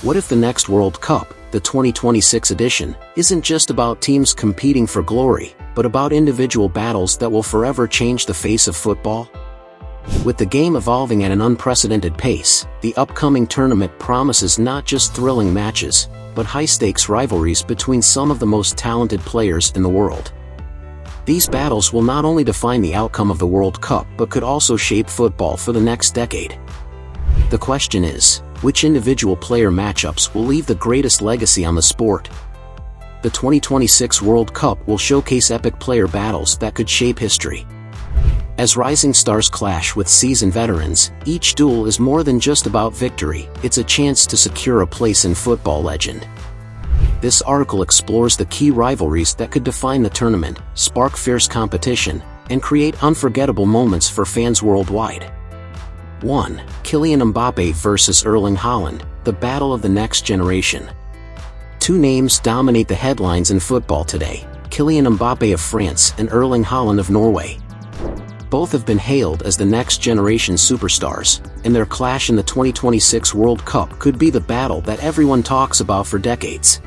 What if the next World Cup, the 2026 edition, isn't just about teams competing for glory, but about individual battles that will forever change the face of football? With the game evolving at an unprecedented pace, the upcoming tournament promises not just thrilling matches, but high-stakes rivalries between some of the most talented players in the world. These battles will not only define the outcome of the World Cup but could also shape football for the next decade. The question is, which individual player matchups will leave the greatest legacy on the sport? The 2026 World Cup will showcase epic player battles that could shape history. As rising stars clash with seasoned veterans, each duel is more than just about victory, it's a chance to secure a place in football legend. This article explores the key rivalries that could define the tournament, spark fierce competition, and create unforgettable moments for fans worldwide. 1. Kylian Mbappe vs Erling Haaland, the battle of the next generation. Two names dominate the headlines in football today, Kylian Mbappe of France and Erling Haaland of Norway. Both have been hailed as the next generation superstars, and their clash in the 2026 World Cup could be the battle that everyone talks about for decades.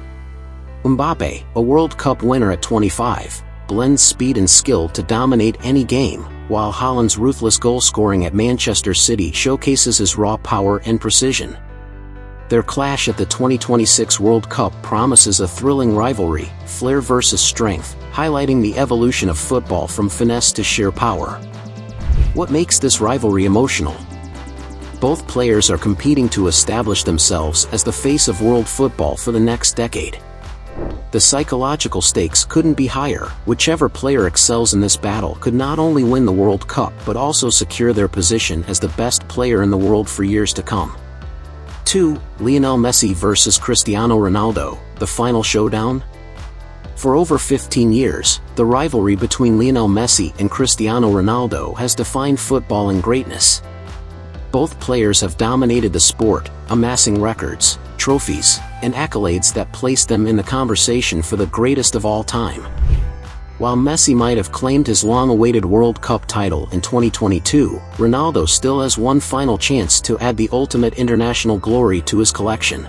Mbappe, a World Cup winner at 25, blends speed and skill to dominate any game, while Haaland's ruthless goal-scoring at Manchester City showcases his raw power and precision. Their clash at the 2026 World Cup promises a thrilling rivalry, flair versus strength, highlighting the evolution of football from finesse to sheer power. What makes this rivalry emotional? Both players are competing to establish themselves as the face of world football for the next decade. The psychological stakes couldn't be higher. Whichever player excels in this battle could not only win the World Cup but also secure their position as the best player in the world for years to come. 2. Lionel Messi vs Cristiano Ronaldo, the final showdown? For over 15 years, the rivalry between Lionel Messi and Cristiano Ronaldo has defined football and greatness. Both players have dominated the sport, amassing records, trophies, and accolades that place them in the conversation for the greatest of all time. While Messi might have claimed his long-awaited World Cup title in 2022, Ronaldo still has one final chance to add the ultimate international glory to his collection.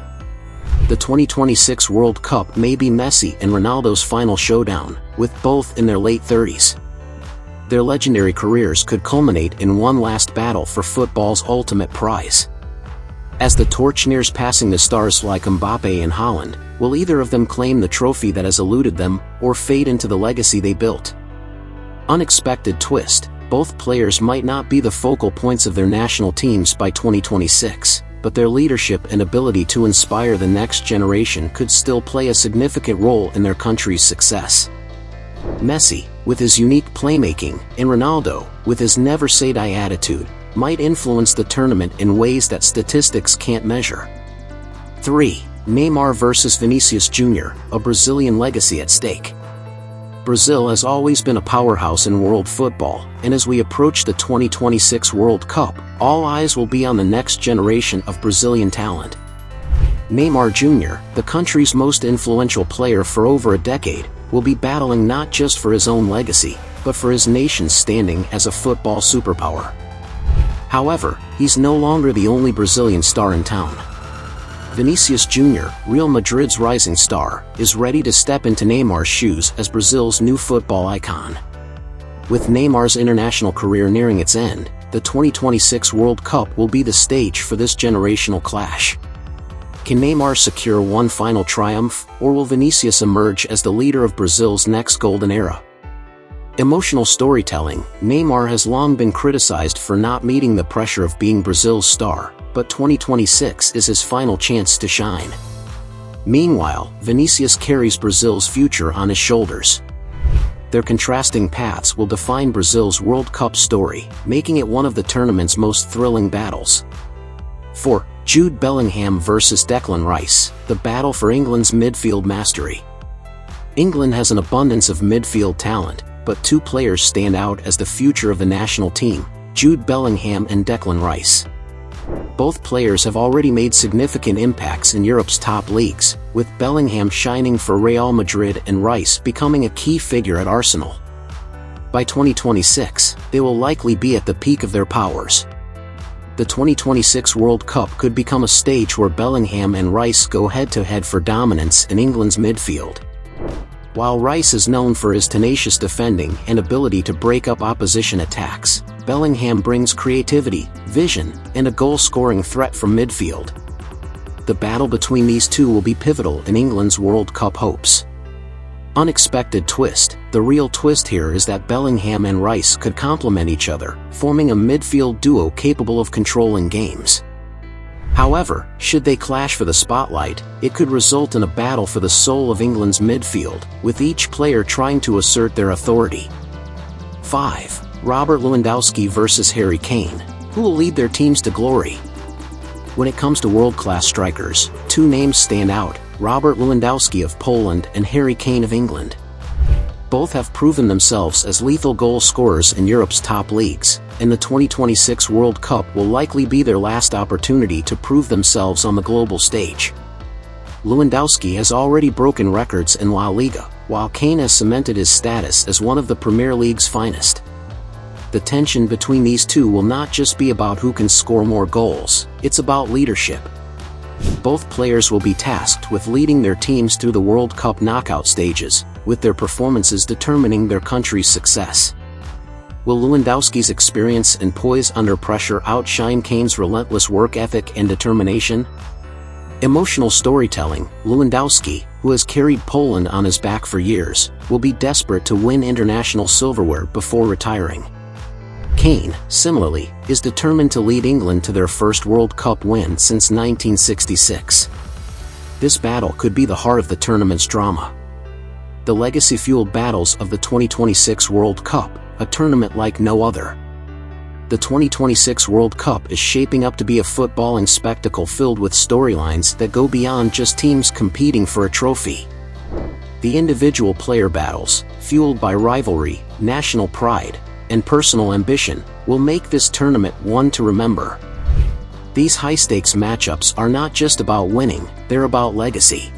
The 2026 World Cup may be Messi and Ronaldo's final showdown, with both in their late 30s. Their legendary careers could culminate in one last battle for football's ultimate prize. As the torch nears passing the stars like Mbappe and Haaland, will either of them claim the trophy that has eluded them, or fade into the legacy they built? Unexpected twist, both players might not be the focal points of their national teams by 2026, but their leadership and ability to inspire the next generation could still play a significant role in their country's success. Messi, with his unique playmaking, and Ronaldo, with his never-say-die attitude, might influence the tournament in ways that statistics can't measure. 3. Neymar vs Vinicius Jr., a Brazilian legacy at stake. Brazil has always been a powerhouse in world football, and as we approach the 2026 World Cup, all eyes will be on the next generation of Brazilian talent. Neymar Jr., the country's most influential player for over a decade, will be battling not just for his own legacy, but for his nation's standing as a football superpower. However, he's no longer the only Brazilian star in town. Vinicius Jr., Real Madrid's rising star, is ready to step into Neymar's shoes as Brazil's new football icon. With Neymar's international career nearing its end, the 2026 World Cup will be the stage for this generational clash. Can Neymar secure one final triumph, or will Vinicius emerge as the leader of Brazil's next golden era? Emotional storytelling. Neymar has long been criticized for not meeting the pressure of being Brazil's star, but 2026 is his final chance to shine. Meanwhile, Vinicius carries Brazil's future on his shoulders. Their contrasting paths will define Brazil's World Cup story, making it one of the tournament's most thrilling battles. 4. Jude Bellingham vs Declan Rice, the battle for England's midfield mastery. England has an abundance of midfield talent, but two players stand out as the future of the national team, Jude Bellingham and Declan Rice. Both players have already made significant impacts in Europe's top leagues, with Bellingham shining for Real Madrid and Rice becoming a key figure at Arsenal. By 2026, they will likely be at the peak of their powers. The 2026 World Cup could become a stage where Bellingham and Rice go head-to-head for dominance in England's midfield. While Rice is known for his tenacious defending and ability to break up opposition attacks, Bellingham brings creativity, vision, and a goal-scoring threat from midfield. The battle between these two will be pivotal in England's World Cup hopes. Unexpected twist: the real twist here is that Bellingham and Rice could complement each other, forming a midfield duo capable of controlling games. However, should they clash for the spotlight, it could result in a battle for the soul of England's midfield, with each player trying to assert their authority. 5. Robert Lewandowski versus Harry Kane. Who will lead their teams to glory? When it comes to world-class strikers, two names stand out: Robert Lewandowski of Poland and Harry Kane of England. Both have proven themselves as lethal goal scorers in Europe's top leagues, and the 2026 World Cup will likely be their last opportunity to prove themselves on the global stage. Lewandowski has already broken records in La Liga, while Kane has cemented his status as one of the Premier League's finest. The tension between these two will not just be about who can score more goals, it's about leadership. Both players will be tasked with leading their teams through the World Cup knockout stages, with their performances determining their country's success. Will Lewandowski's experience and poise under pressure outshine Kane's relentless work ethic and determination? Emotional storytelling: Lewandowski, who has carried Poland on his back for years, will be desperate to win international silverware before retiring. Kane, similarly, is determined to lead England to their first World Cup win since 1966. This battle could be the heart of the tournament's drama. The legacy-fueled battles of the 2026 World Cup, a tournament like no other. The 2026 World Cup is shaping up to be a footballing spectacle filled with storylines that go beyond just teams competing for a trophy. The individual player battles, fueled by rivalry, national pride, and personal ambition, will make this tournament one to remember. These high-stakes matchups are not just about winning, they're about legacy.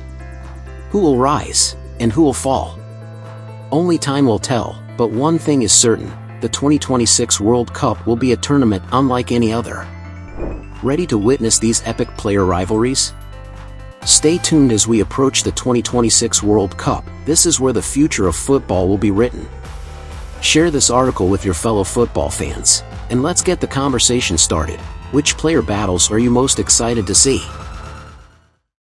Who will rise, and who will fall? Only time will tell, but one thing is certain: the 2026 World Cup will be a tournament unlike any other. Ready to witness these epic player rivalries? Stay tuned as we approach the 2026 World Cup. This is where the future of football will be written. Share this article with your fellow football fans, and let's get the conversation started. Which player battles are you most excited to see?